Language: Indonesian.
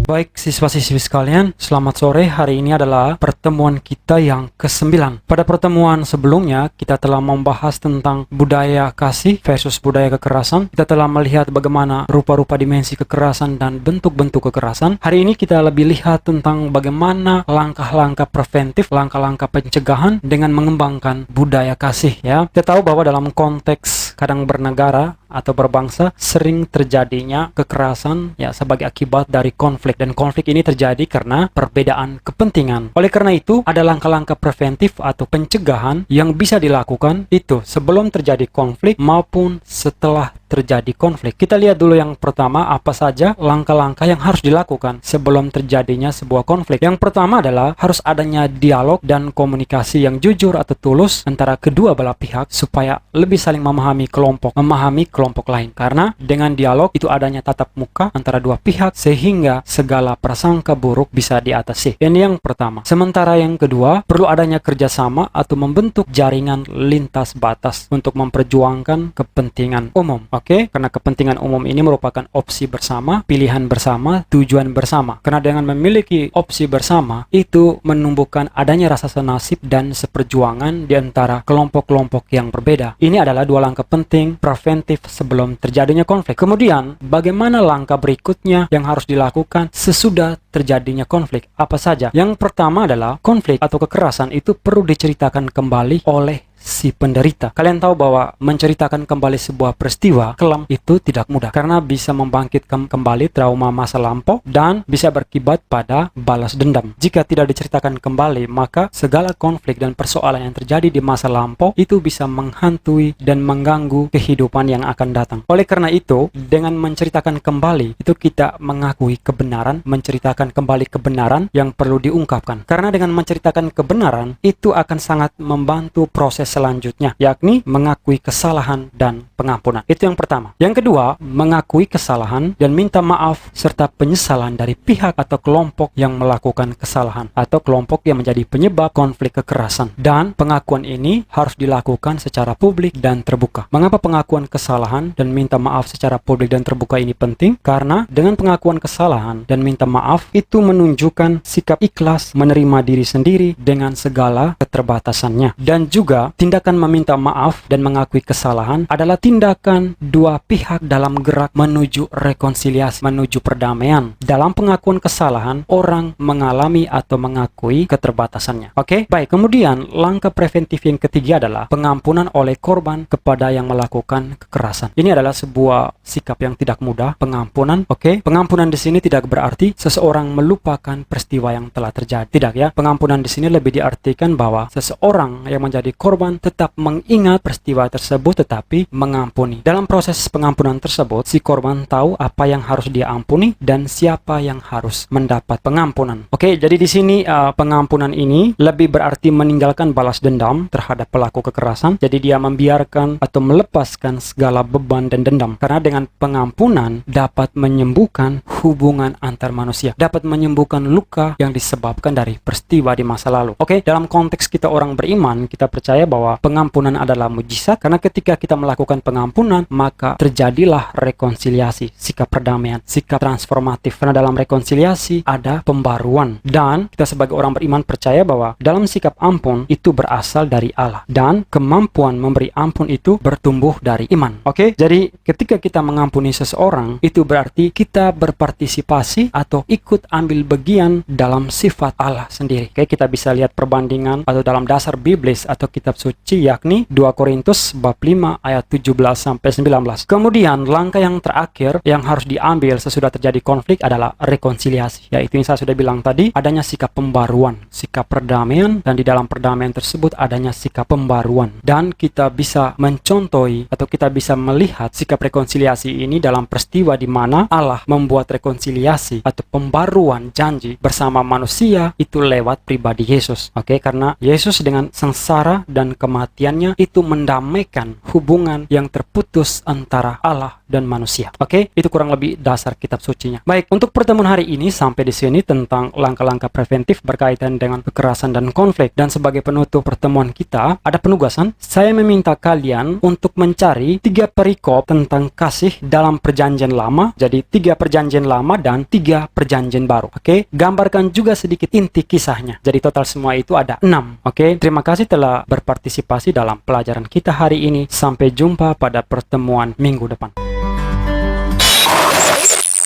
Baik siswa-siswi sekalian, selamat sore. Hari ini adalah pertemuan kita yang ke-9. Pada pertemuan sebelumnya, kita telah membahas tentang budaya kasih versus budaya kekerasan. Kita telah melihat bagaimana rupa-rupa dimensi kekerasan dan bentuk-bentuk kekerasan. Hari ini kita lebih lihat tentang bagaimana langkah-langkah preventif, langkah-langkah pencegahan dengan mengembangkan budaya kasih. Ya, kita tahu bahwa dalam konteks kadang bernegara atau berbangsa sering terjadinya kekerasan ya sebagai akibat dari konflik, dan konflik ini terjadi karena perbedaan kepentingan. Oleh karena itu, ada langkah-langkah preventif atau pencegahan yang bisa dilakukan itu sebelum terjadi konflik maupun setelah terjadi konflik. Kita lihat dulu yang pertama, apa saja langkah-langkah yang harus dilakukan sebelum terjadinya sebuah konflik. Yang pertama adalah harus adanya dialog dan komunikasi yang jujur atau tulus antara kedua belah pihak supaya lebih saling memahami kelompok lain. Karena dengan dialog itu adanya tatap muka antara dua pihak sehingga segala prasangka buruk bisa diatasi. Ini yang pertama. Sementara yang kedua, perlu adanya kerjasama atau membentuk jaringan lintas batas untuk memperjuangkan kepentingan umum. Oke, karena kepentingan umum ini merupakan opsi bersama, pilihan bersama, tujuan bersama. Karena dengan memiliki opsi bersama, itu menumbuhkan adanya rasa senasib dan seperjuangan di antara kelompok-kelompok yang berbeda. Ini adalah dua langkah penting preventif sebelum terjadinya konflik. Kemudian, bagaimana langkah berikutnya yang harus dilakukan sesudah terjadinya konflik? Apa saja? Yang pertama adalah konflik atau kekerasan itu perlu diceritakan kembali oleh si penderita. Kalian tahu bahwa menceritakan kembali sebuah peristiwa kelam itu tidak mudah karena bisa membangkitkan kembali trauma masa lampau dan bisa berakibat pada balas dendam. Jika tidak diceritakan kembali, maka segala konflik dan persoalan yang terjadi di masa lampau itu bisa menghantui dan mengganggu kehidupan yang akan datang. Oleh karena itu, dengan menceritakan kembali itu kita mengakui kebenaran, menceritakan kembali kebenaran yang perlu diungkapkan. Karena dengan menceritakan kebenaran itu akan sangat membantu proses selanjutnya, yakni mengakui kesalahan dan pengampunan. Itu yang pertama. Yang kedua, mengakui kesalahan dan minta maaf serta penyesalan dari pihak atau kelompok yang melakukan kesalahan atau kelompok yang menjadi penyebab konflik kekerasan. Dan pengakuan ini harus dilakukan secara publik dan terbuka. Mengapa pengakuan kesalahan dan minta maaf secara publik dan terbuka ini penting? Karena dengan pengakuan kesalahan dan minta maaf itu menunjukkan sikap ikhlas menerima diri sendiri dengan segala keterbatasannya. Dan juga tindakan meminta maaf dan mengakui kesalahan adalah tindakan dua pihak dalam gerak menuju rekonsiliasi, menuju perdamaian. Dalam pengakuan kesalahan, orang mengalami atau mengakui keterbatasannya. Oke, baik. Kemudian, langkah preventif yang ketiga adalah pengampunan oleh korban kepada yang melakukan kekerasan. Ini adalah sebuah sikap yang tidak mudah, pengampunan. Oke, pengampunan di sini tidak berarti seseorang melupakan peristiwa yang telah terjadi. Tidak ya. Pengampunan di sini lebih diartikan bahwa seseorang yang menjadi korban tetap mengingat peristiwa tersebut tetapi mengampuni. Dalam proses pengampunan tersebut, si korban tahu apa yang harus dia ampuni dan siapa yang harus mendapat pengampunan. Oke, jadi di sini pengampunan ini lebih berarti meninggalkan balas dendam terhadap pelaku kekerasan. Jadi dia membiarkan atau melepaskan segala beban dan dendam. Karena dengan pengampunan dapat menyembuhkan hubungan antar manusia, dapat menyembuhkan luka yang disebabkan dari peristiwa di masa lalu. Oke, dalam konteks kita orang beriman, kita percaya bahwa pengampunan adalah mujizat karena ketika kita melakukan pengampunan maka terjadilah rekonsiliasi, sikap perdamaian, sikap transformatif. Karena dalam rekonsiliasi ada pembaruan dan kita sebagai orang beriman percaya bahwa dalam sikap ampun itu berasal dari Allah dan kemampuan memberi ampun itu bertumbuh dari iman. Oke, jadi ketika kita mengampuni seseorang itu berarti kita berpartisipasi atau ikut ambil bagian dalam sifat Allah sendiri. Oke, kita bisa lihat perbandingan atau dalam dasar biblis atau kitab suci yakni 2 Korintus bab 5 ayat 17 sampai 19. Kemudian langkah yang terakhir yang harus diambil sesudah terjadi konflik adalah rekonsiliasi. Yaitu yang saya sudah bilang tadi, adanya sikap pembaruan, sikap perdamaian, dan di dalam perdamaian tersebut adanya sikap pembaruan. Dan kita bisa mencontohi atau kita bisa melihat sikap rekonsiliasi ini dalam peristiwa di mana Allah membuat rekonsiliasi atau pembaruan janji bersama manusia itu lewat pribadi Yesus. Oke, karena Yesus dengan sengsara dan kematiannya itu mendamaikan hubungan yang terputus antara Allah dan manusia. Oke, itu kurang lebih dasar kitab sucinya. Baik, untuk pertemuan hari ini sampai di sini tentang langkah-langkah preventif berkaitan dengan kekerasan dan konflik. Dan sebagai penutup pertemuan kita, ada penugasan. Saya meminta kalian untuk mencari 3 perikop tentang kasih dalam perjanjian lama. Jadi 3 perjanjian lama dan 3 perjanjian baru. Oke, gambarkan juga sedikit inti kisahnya. Jadi total semua itu ada 6. Oke, terima kasih telah berpartisipasi dalam pelajaran kita hari ini. Sampai jumpa pada pertemuan minggu depan.